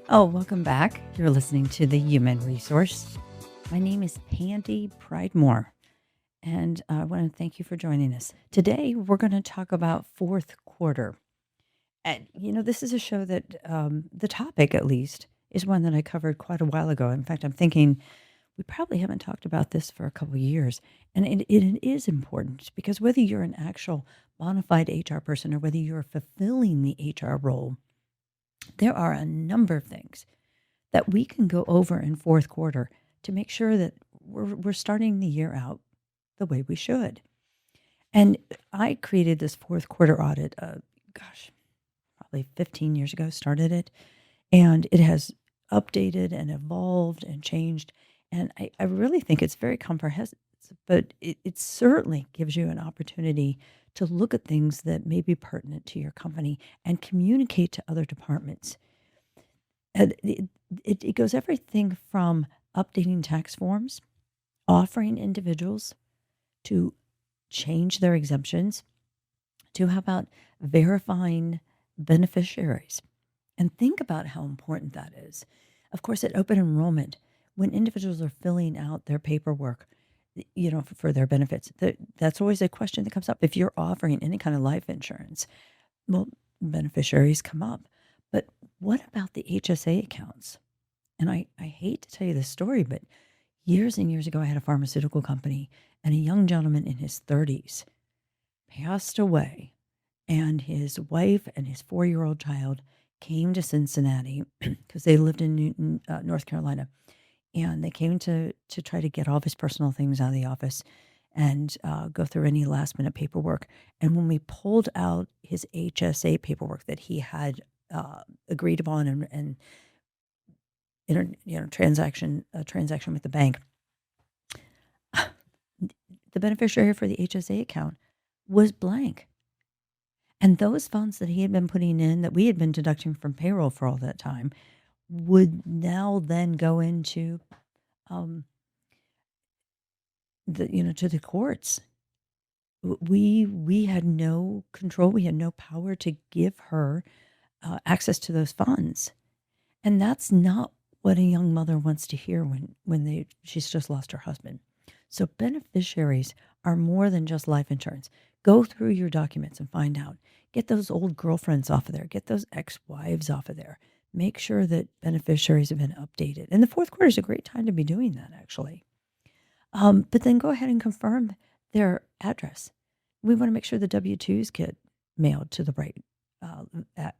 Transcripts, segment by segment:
Oh, welcome back. You're listening to the Human Resource. My name is Pandy Pridemore, and I want to thank you for joining us. Today, we're going to talk about fourth quarter. And, this is a show that the topic, at least, is one that I covered quite a while ago. In fact, I'm thinking we probably haven't talked about this for a couple of years. And it is important because whether you're an actual bona fide HR person or whether you're fulfilling the HR role, there are a number of things that we can go over in fourth quarter to make sure that we're starting the year out the way we should. And I created this fourth quarter audit, probably 15 years ago, started it, and it has updated and evolved and changed. And I really think it's very comprehensive, but it certainly gives you an opportunity to look at things that may be pertinent to your company and communicate to other departments. And it goes everything from updating tax forms, offering individuals to change their exemptions, to how about verifying beneficiaries. And think about how important that is. Of course, at open enrollment, when individuals are filling out their paperwork, for their benefits, that's always a question that comes up. If you're offering any kind of life insurance, well, beneficiaries come up. But what about the HSA accounts? And I hate to tell you this story, but years and years ago, I had a pharmaceutical company, and a young gentleman in his 30s passed away, and his wife and his 4-year-old child came to Cincinnati because they lived in Newton, North Carolina. And they came to try to get all of his personal things out of the office and go through any last-minute paperwork. And when we pulled out his HSA paperwork that he had agreed upon and transaction with the bank, the beneficiary for the HSA account was blank. And those funds that he had been putting in, that we had been deducting from payroll for all that time, would now then go into to the courts. We had no control. We had no power to give her access to those funds. And that's not what a young mother wants to hear when she's just lost her husband. So beneficiaries are more than just life insurance. Go through your documents and find out. Get those old girlfriends off of there. Get those ex-wives off of there. Make sure that beneficiaries have been updated. And the fourth quarter is a great time to be doing that, actually. But then go ahead and confirm their address. We want to make sure the W-2s get mailed to the right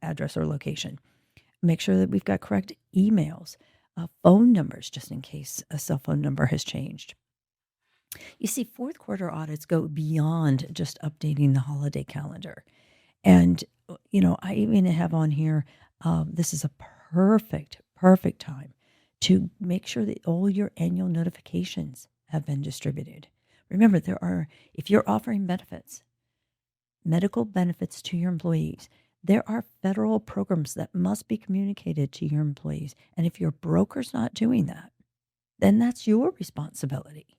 address or location. Make sure that we've got correct emails, phone numbers, just in case a cell phone number has changed. You see, fourth quarter audits go beyond just updating the holiday calendar. And, I even have on here, this is a perfect time to make sure that all your annual notifications have been distributed. Remember, if you're offering benefits, medical benefits to your employees, there are federal programs that must be communicated to your employees. And if your broker's not doing that, then that's your responsibility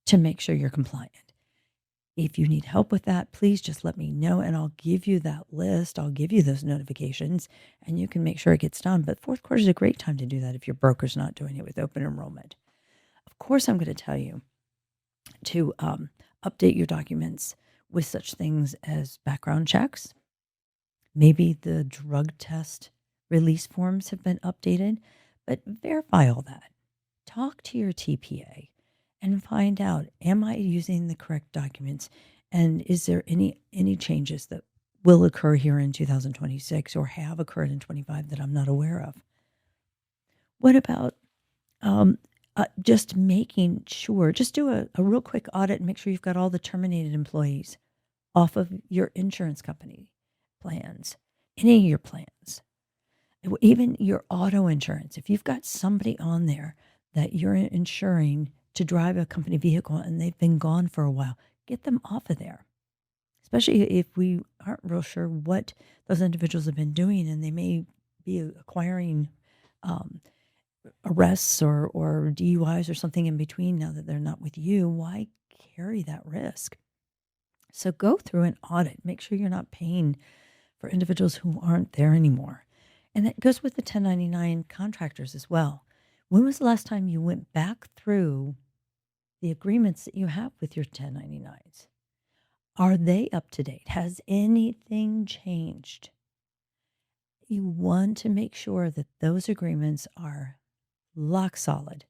to make sure you're compliant. If you need help with that, please just let me know and I'll give you that list. I'll give you those notifications and you can make sure it gets done. But fourth quarter is a great time to do that if your broker's not doing it with open enrollment. Of course, I'm going to tell you to update your documents with such things as background checks. Maybe the drug test release forms have been updated, but verify all that. Talk to your TPA. And find out, am I using the correct documents? And is there any changes that will occur here in 2026 or have occurred in 25 that I'm not aware of? What about just making sure, just do a real quick audit and make sure you've got all the terminated employees off of your insurance company plans, any of your plans, even your auto insurance. If you've got somebody on there that you're insuring to drive a company vehicle and they've been gone for a while, get them off of there. Especially if we aren't real sure what those individuals have been doing and they may be acquiring arrests or DUIs or something in between now that they're not with you. Why carry that risk? So go through an audit. Make sure you're not paying for individuals who aren't there anymore. And that goes with the 1099 contractors as well. When was the last time you went back through the agreements that you have with your 1099s? Are they up to date? Has anything changed? You want to make sure that those agreements are lock solid,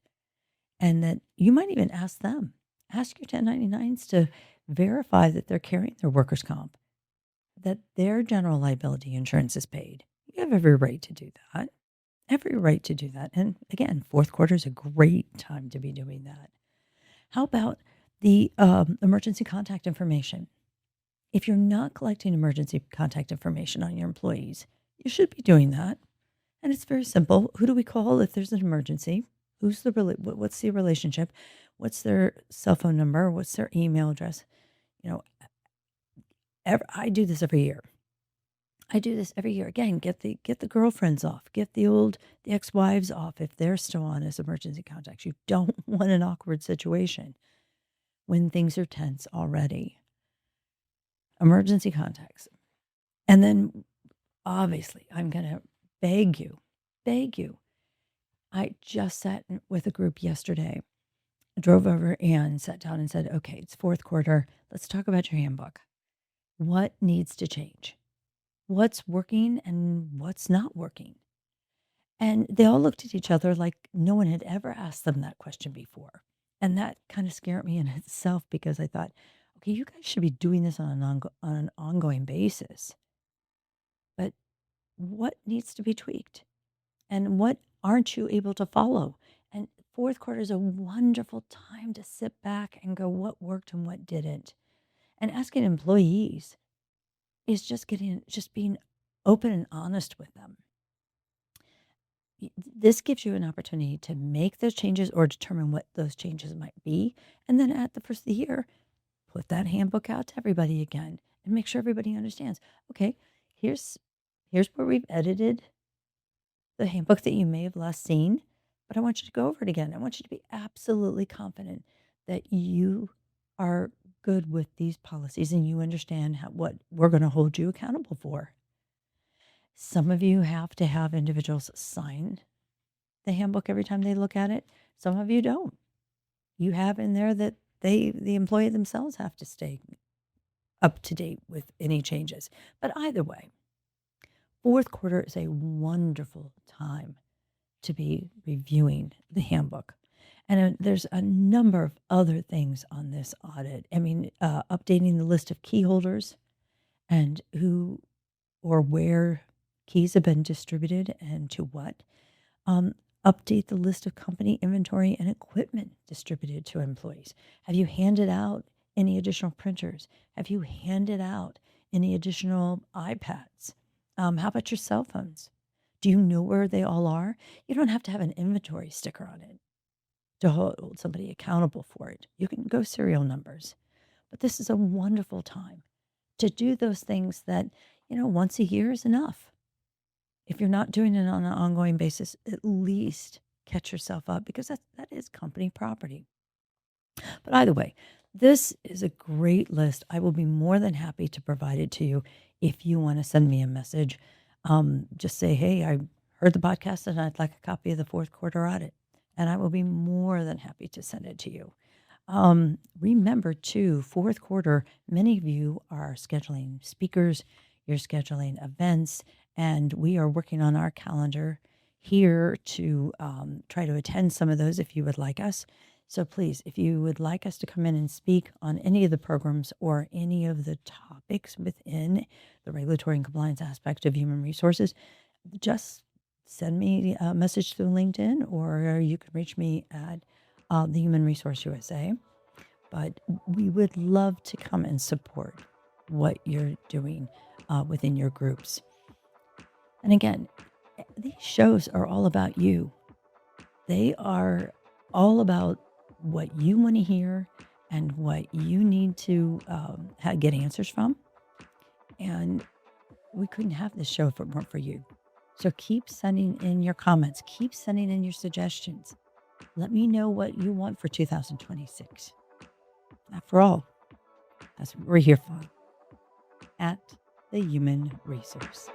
and that you might even ask them. Ask your 1099s to verify that they're carrying their workers' comp, that their general liability insurance is paid. You have every right to do that. Every right to do that. And again, fourth quarter is a great time to be doing that. How about the emergency contact information? If you're not collecting emergency contact information on your employees, you should be doing that. And it's very simple. Who do we call if there's an emergency? What's the relationship? What's their cell phone number? What's their email address? You know, I do this every year. Again, get the girlfriends off, get the ex-wives off if they're still on as emergency contacts. You don't want an awkward situation when things are tense already. Emergency contacts. And then obviously, I'm going to beg you. I just sat with a group yesterday. I drove over and sat down and said, okay, it's fourth quarter. Let's talk about your handbook. What needs to change? What's working and what's not working? And they all looked at each other like no one had ever asked them that question before. And that kind of scared me in itself, because I thought, okay, you guys should be doing this on an ongoing basis. But what needs to be tweaked? And what aren't you able to follow? And fourth quarter is a wonderful time to sit back and go, what worked and what didn't? And asking employees is just being open and honest with them. This gives you an opportunity to make those changes or determine what those changes might be. And then at the first of the year, put that handbook out to everybody again and make sure everybody understands, okay, here's where we've edited the handbook that you may have last seen, but I want you to go over it again. I want you to be absolutely confident that you are good with these policies and you understand what we're going to hold you accountable for. Some of you have to have individuals sign the handbook every time they look at it. Some of you don't. You have in there that the employee themselves have to stay up to date with any changes. But either way, fourth quarter is a wonderful time to be reviewing the handbook. And there's a number of other things on this audit. I mean, updating the list of key holders and who or where keys have been distributed and to what. Update the list of company inventory and equipment distributed to employees. Have you handed out any additional printers? Have you handed out any additional iPads? How about your cell phones? Do you know where they all are? You don't have to have an inventory sticker on it to hold somebody accountable for it. You can go serial numbers. But this is a wonderful time to do those things that, once a year is enough. If you're not doing it on an ongoing basis, at least catch yourself up, because that is company property. But either way, this is a great list. I will be more than happy to provide it to you if you want to send me a message. Just say, hey, I heard the podcast and I'd like a copy of the fourth quarter audit. And I will be more than happy to send it to you. Remember, too, fourth quarter, many of you are scheduling speakers, you're scheduling events, and we are working on our calendar here to try to attend some of those if you would like us. So please, if you would like us to come in and speak on any of the programs or any of the topics within the regulatory and compliance aspect of human resources, just send me a message through LinkedIn, or you can reach me at the Human Resource USA. But we would love to come and support what you're doing within your groups. And again, these shows are all about you. They are all about what you want to hear and what you need to get answers from. And we couldn't have this show if it weren't for you. So keep sending in your comments. Keep sending in your suggestions. Let me know what you want for 2026. After all, that's what we're here for at the Human Resource.